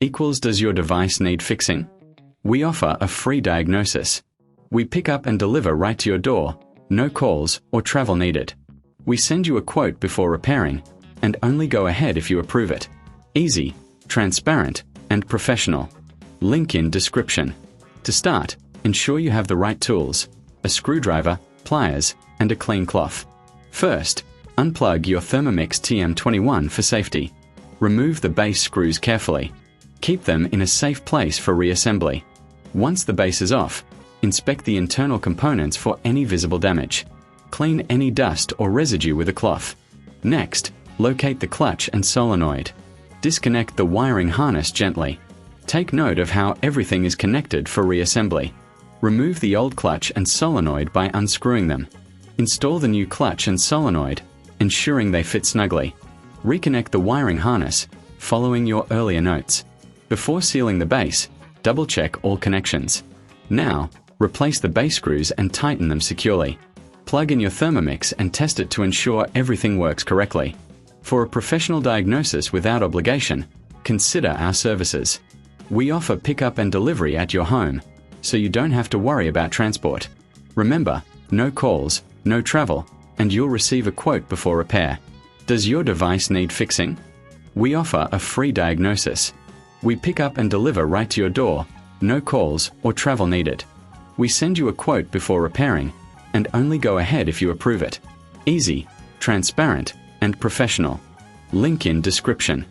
equals does your device need fixing? We offer a free diagnosis. We pick up and deliver right to your door, no calls or travel needed. We send you a quote before repairing, and only go ahead if you approve it. Easy, transparent, and professional. Link in description. To start, ensure you have the right tools, a screwdriver, pliers, and a clean cloth. First, unplug your Thermomix TM21 for safety. Remove the base screws carefully. Keep them in a safe place for reassembly. Once the base is off, inspect the internal components for any visible damage. Clean any dust or residue with a cloth. Next, locate the clutch and solenoid. Disconnect the wiring harness gently. Take note of how everything is connected for reassembly. Remove the old clutch and solenoid by unscrewing them. Install the new clutch and solenoid, ensuring they fit snugly. Reconnect the wiring harness, following your earlier notes. Before sealing the base, double-check all connections. Now, replace the base screws and tighten them securely. Plug in your Thermomix and test it to ensure everything works correctly. For a professional diagnosis without obligation, consider our services. We offer pickup and delivery at your home, so you don't have to worry about transport. Remember, no calls, no travel, and you'll receive a quote before repair. Does your device need fixing? We offer a free diagnosis. We pick up and deliver right to your door, no calls or travel needed. We send you a quote before repairing, and only go ahead if you approve it. Easy, transparent, and professional. Link in description.